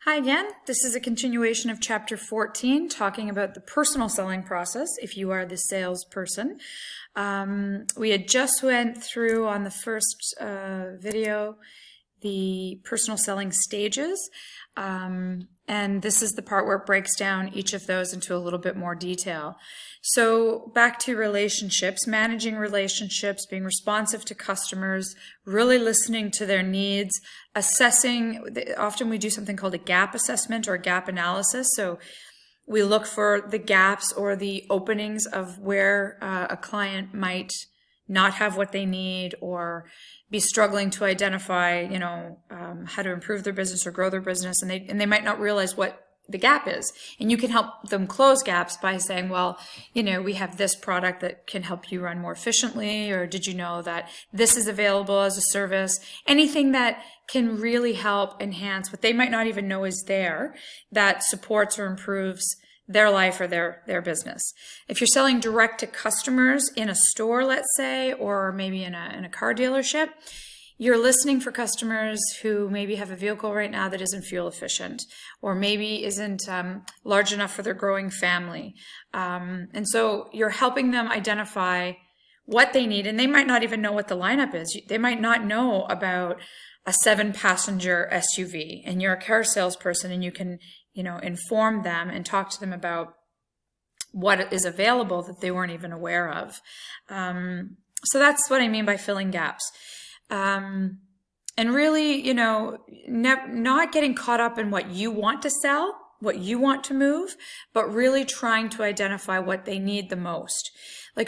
Hi again. This is a continuation of chapter 14, talking about the personal selling process if you are the salesperson. We had just went through on the first video the personal selling stages. And this is the part where it breaks down each of those into a little bit more detail. So back to relationships, managing relationships, being responsive to customers, really listening to their needs, assessing. Often we do something called a gap assessment or a gap analysis. So we look for the gaps or the openings of where a client might not have what they need or be struggling to identify, how to improve their business or grow their business, and they might not realize what the gap is. And you can help them close gaps by saying, well, we have this product that can help you run more efficiently, or did you know that this is available as a service? Anything that can really help enhance what they might not even know is there, that supports or improves their life or their business. If you're selling direct to customers in a store, let's say, or maybe in a car dealership, you're listening for customers who maybe have a vehicle right now that isn't fuel efficient, or maybe isn't large enough for their growing family. And so you're helping them identify what they need, and they might not even know what the lineup is. They might not know about a 7-passenger SUV, and you're a car salesperson, and you can inform them and talk to them about what is available that they weren't even aware of. So that's what I mean by filling gaps. And really, not getting caught up in what you want to sell, what you want to move, but really trying to identify what they need the most.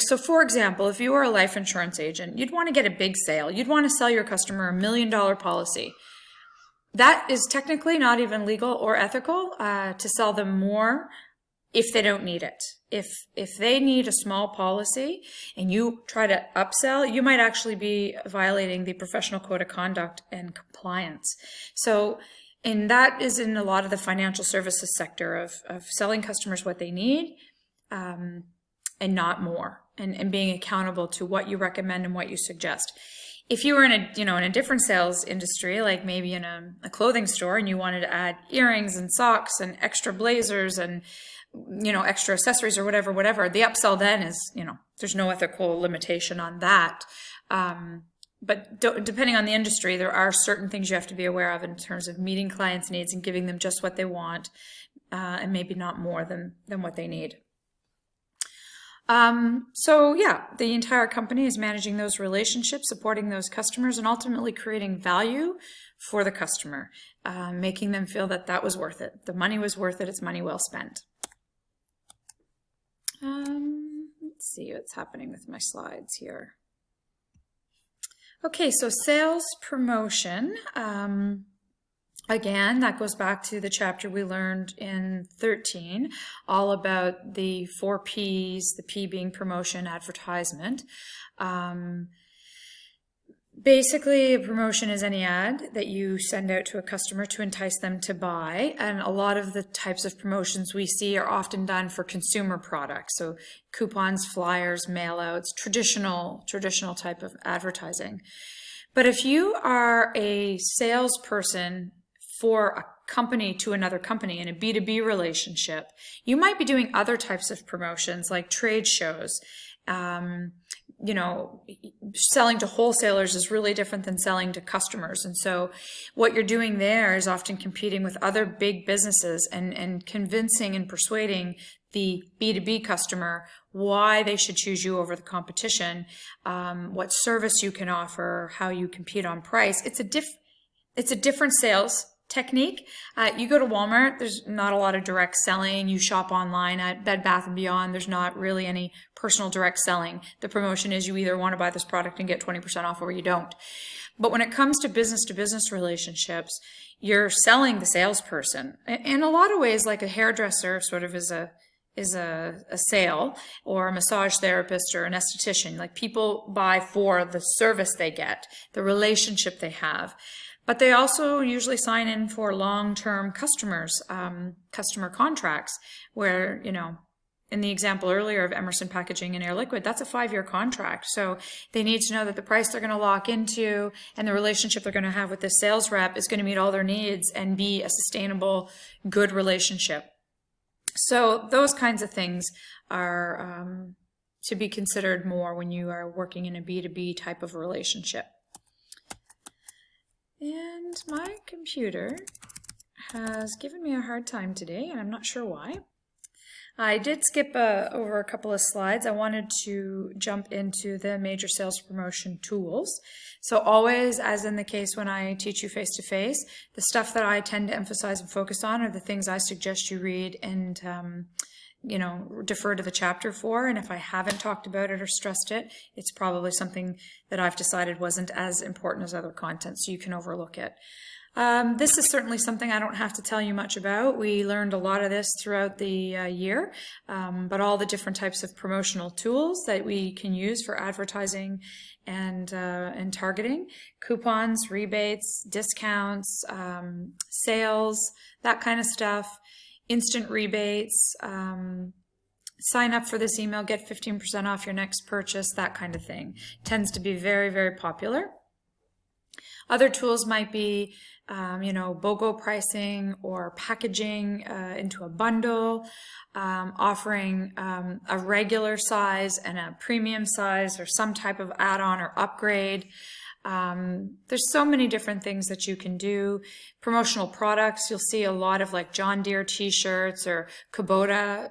So for example, if you were a life insurance agent, you'd want to get a big sale. You'd want to sell your customer $1 million policy. That is technically not even legal or ethical to sell them more if they don't need it. If they need a small policy and you try to upsell, you might actually be violating the professional code of conduct and compliance. And that is in a lot of the financial services sector of selling customers what they need and not more, and being accountable to what you recommend and what you suggest. If you were in a different sales industry, like maybe in a clothing store, and you wanted to add earrings and socks and extra blazers and, extra accessories or whatever, the upsell then is, there's no ethical limitation on that. But depending on the industry, there are certain things you have to be aware of in terms of meeting clients' needs and giving them just what they want, and maybe not more than what they need. The entire company is managing those relationships, supporting those customers, and ultimately creating value for the customer, making them feel that was worth it. The money was worth it. It's money well spent. Let's see what's happening with my slides here. Okay, so sales promotion. Again, that goes back to the chapter we learned in 13, all about the 4 Ps, the P being promotion, advertisement. Basically, a promotion is any ad that you send out to a customer to entice them to buy. And a lot of the types of promotions we see are often done for consumer products. So coupons, flyers, mail-outs, traditional type of advertising. But if you are a salesperson for a company to another company in a B2B relationship, you might be doing other types of promotions like trade shows. Selling to wholesalers is really different than selling to customers. And so what you're doing there is often competing with other big businesses and convincing and persuading the B2B customer why they should choose you over the competition, what service you can offer, how you compete on price. It's a different sales technique. You go to Walmart, there's not a lot of direct selling. You shop online at Bed Bath & Beyond, there's not really any personal direct selling. The promotion is you either want to buy this product and get 20% off or you don't. But when it comes to business relationships, you're selling the salesperson. In a lot of ways, like a hairdresser sort of is a sale, or a massage therapist or an esthetician. Like, people buy for the service they get, the relationship they have. But they also usually sign in for long-term customer contracts where, in the example earlier of Emerson Packaging and Air Liquide, that's a 5-year contract. So they need to know that the price they're going to lock into and the relationship they're going to have with the sales rep is going to meet all their needs and be a sustainable, good relationship. So those kinds of things are to be considered more when you are working in a B2B type of relationship. And my computer has given me a hard time today, and I'm not sure why. I did skip over a couple of slides. I wanted to jump into the major sales promotion tools. So always, as in the case when I teach you face-to-face, the stuff that I tend to emphasize and focus on are the things I suggest you read and defer to the chapter for. And if I haven't talked about it or stressed it, it's probably something that I've decided wasn't as important as other content, so you can overlook it. This is certainly something I don't have to tell you much about. We learned a lot of this throughout the year, but all the different types of promotional tools that we can use for advertising and targeting, coupons, rebates, discounts, sales, that kind of stuff, instant rebates, sign up for this email, get 15% off your next purchase, that kind of thing. Tends to be very, very popular. Other tools might be, BOGO pricing or packaging into a bundle, offering a regular size and a premium size or some type of add-on or upgrade. There's so many different things that you can do. Promotional products, you'll see a lot of like John Deere t-shirts or Kubota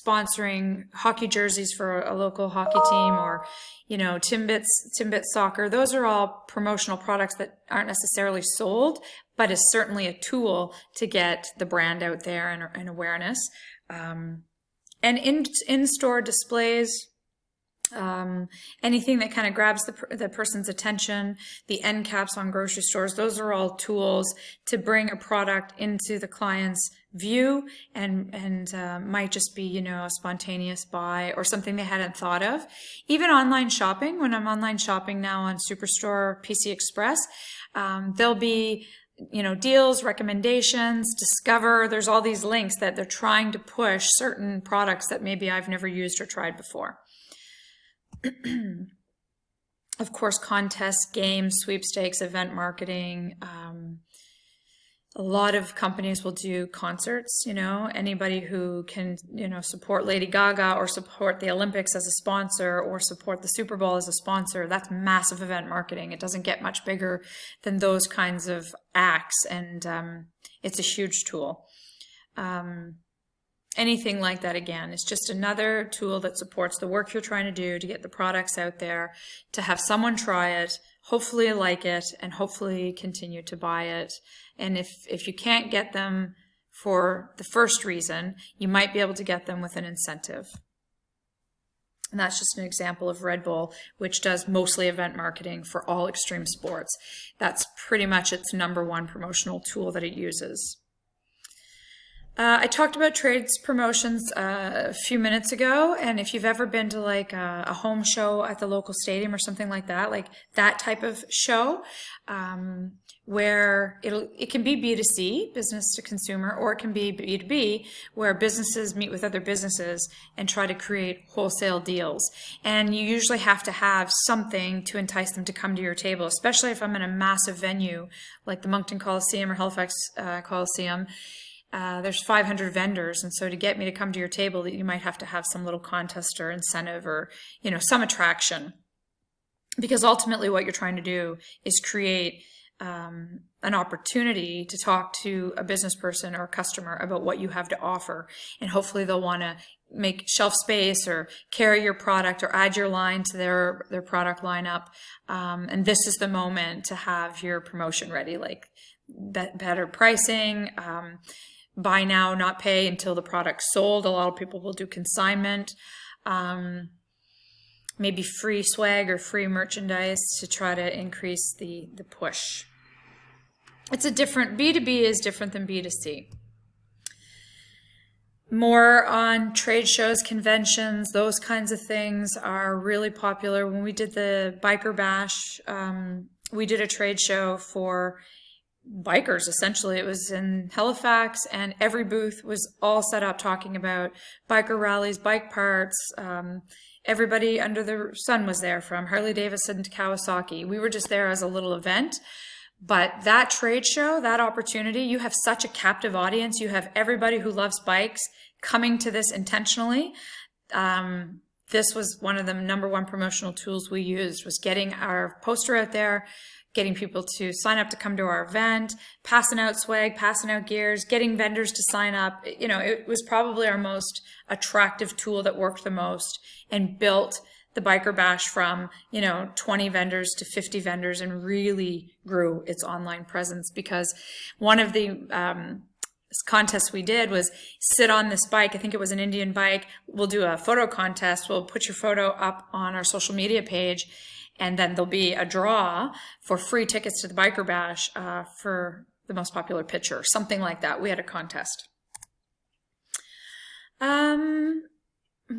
sponsoring hockey jerseys for a local hockey team, or Timbits soccer. Those are all promotional products that aren't necessarily sold, but is certainly a tool to get the brand out there and awareness. And in-store displays, anything that kind of grabs the person's attention, the end caps on grocery stores, those are all tools to bring a product into the client's view and might just be, a spontaneous buy or something they hadn't thought of. Even online shopping, when I'm online shopping now on Superstore or PC Express, there'll be deals, recommendations, discover. There's all these links that they're trying to push certain products that maybe I've never used or tried before. Of course, contests, games, sweepstakes, event marketing. A lot of companies will do concerts, anybody who can, support Lady Gaga or support the Olympics as a sponsor or support the Super Bowl as a sponsor. That's massive event marketing. It doesn't get much bigger than those kinds of acts, and it's a huge tool. Anything like that, again, is just another tool that supports the work you're trying to do to get the products out there, to have someone try it, hopefully like it, and hopefully continue to buy it. And if you can't get them for the first reason, you might be able to get them with an incentive. And that's just an example of Red Bull, which does mostly event marketing for all extreme sports. That's pretty much its number one promotional tool that it uses. I talked about trades promotions a few minutes ago, and if you've ever been to like a home show at the local stadium or something like that type of show, where it can be B2C, business to consumer, or it can be B2B, where businesses meet with other businesses and try to create wholesale deals. And you usually have to have something to entice them to come to your table, especially if I'm in a massive venue like the Moncton Coliseum or Halifax Coliseum. There's 500 vendors, and so to get me to come to your table, you might have to have some little contest or incentive or, some attraction. Because ultimately what you're trying to do is create an opportunity to talk to a business person or a customer about what you have to offer. And hopefully they'll want to make shelf space or carry your product or add your line to their product lineup. And this is the moment to have your promotion ready, like better pricing, buy now, not pay until the product's sold. A lot of people will do consignment, maybe free swag or free merchandise to try to increase the push. It's B2B is different than B2C. More on trade shows, conventions, those kinds of things are really popular. When we did the Biker Bash, we did a trade show for bikers, essentially. It was in Halifax, and every booth was all set up talking about biker rallies, bike parts. Everybody under the sun was there, from Harley Davidson to Kawasaki. We were just there as a little event. But that trade show, that opportunity, you have such a captive audience. You have everybody who loves bikes coming to this intentionally. This was one of the #1 promotional tools we used, was getting our poster out there, getting people to sign up to come to our event, passing out swag, passing out gears, getting vendors to sign up. You know, it was probably our most attractive tool that worked the most and built the Biker Bash from, 20 vendors to 50 vendors, and really grew its online presence, because one of the contests we did was sit on this bike. I think it was an Indian bike. We'll do a photo contest. We'll put your photo up on our social media page, and then there'll be a draw for free tickets to the Biker Bash for the most popular picture, something like that. We had a contest. I'm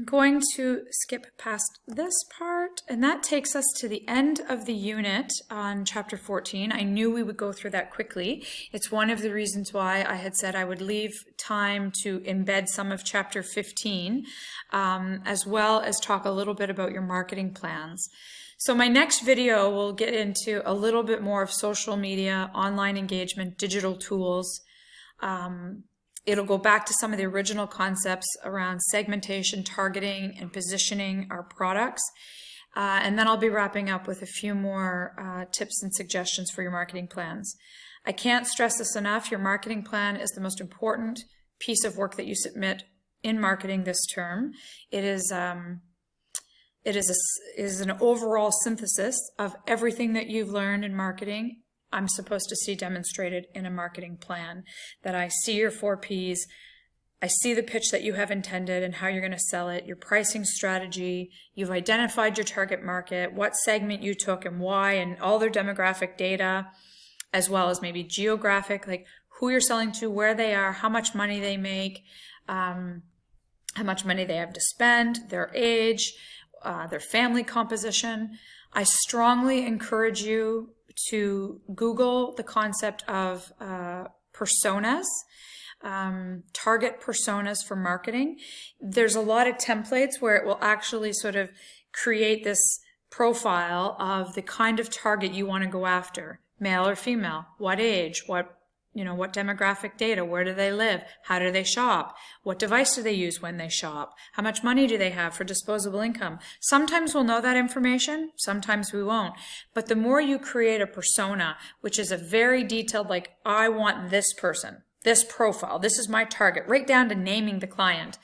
going to skip past this part, and that takes us to the end of the unit on chapter 14. I knew we would go through that quickly. It's one of the reasons why I had said I would leave time to embed some of chapter 15, as well as talk a little bit about your marketing plans. So my next video will get into a little bit more of social media, online engagement, digital tools. It'll go back to some of the original concepts around segmentation, targeting, and positioning our products. And then I'll be wrapping up with a few more tips and suggestions for your marketing plans. I can't stress this enough. Your marketing plan is the most important piece of work that you submit in marketing this term. It is an overall synthesis of everything that you've learned in marketing. I'm supposed to see demonstrated in a marketing plan, that I see your 4 Ps, I see the pitch that you have intended and how you're going to sell it, your pricing strategy, you've identified your target market, what segment you took and why, and all their demographic data, as well as maybe geographic, like who you're selling to, where they are, how much money they make, how much money they have to spend, their age, their family composition. I strongly encourage you to Google the concept of personas, target personas for marketing. There's a lot of templates where it will actually sort of create this profile of the kind of target you want to go after, male or female, what age, what demographic data, where do they live, how do they shop, what device do they use when they shop, how much money do they have for disposable income. Sometimes we'll know that information, sometimes we won't. But the more you create a persona, which is a very detailed, like, I want this person, this profile, this is my target, right down to naming the client,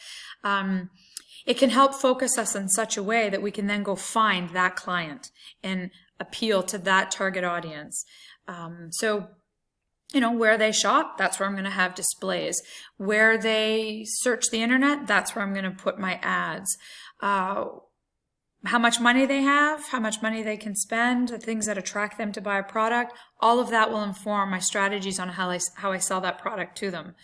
it can help focus us in such a way that we can then go find that client and appeal to that target audience. Where they shop, that's where I'm going to have displays. Where they search the internet, that's where I'm going to put my ads. How much money they have, how much money they can spend, the things that attract them to buy a product, all of that will inform my strategies on how I sell that product to them.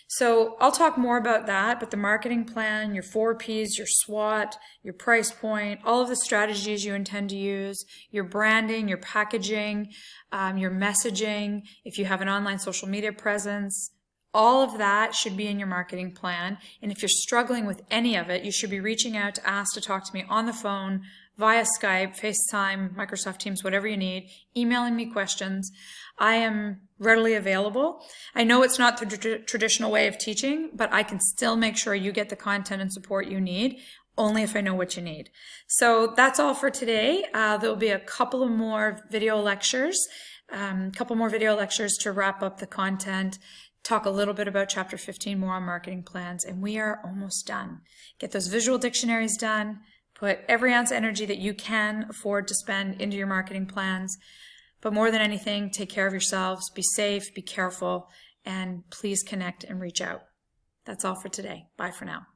So I'll talk more about that, but the marketing plan, your 4 Ps, your SWOT, your price point, all of the strategies you intend to use, your branding, your packaging, your messaging, if you have an online social media presence, all of that should be in your marketing plan. And if you're struggling with any of it, you should be reaching out to ask to talk to me on the phone, via Skype, FaceTime, Microsoft Teams, whatever you need, emailing me questions. I am readily available. I know it's not the traditional way of teaching, but I can still make sure you get the content and support you need, only if I know what you need. So that's all for today. There'll be a couple of more video lectures, to wrap up the content, talk a little bit about chapter 15 more on marketing plans, and we are almost done. Get those visual dictionaries done. Put every ounce of energy that you can afford to spend into your marketing plans. But more than anything, take care of yourselves, be safe, be careful, and please connect and reach out. That's all for today. Bye for now.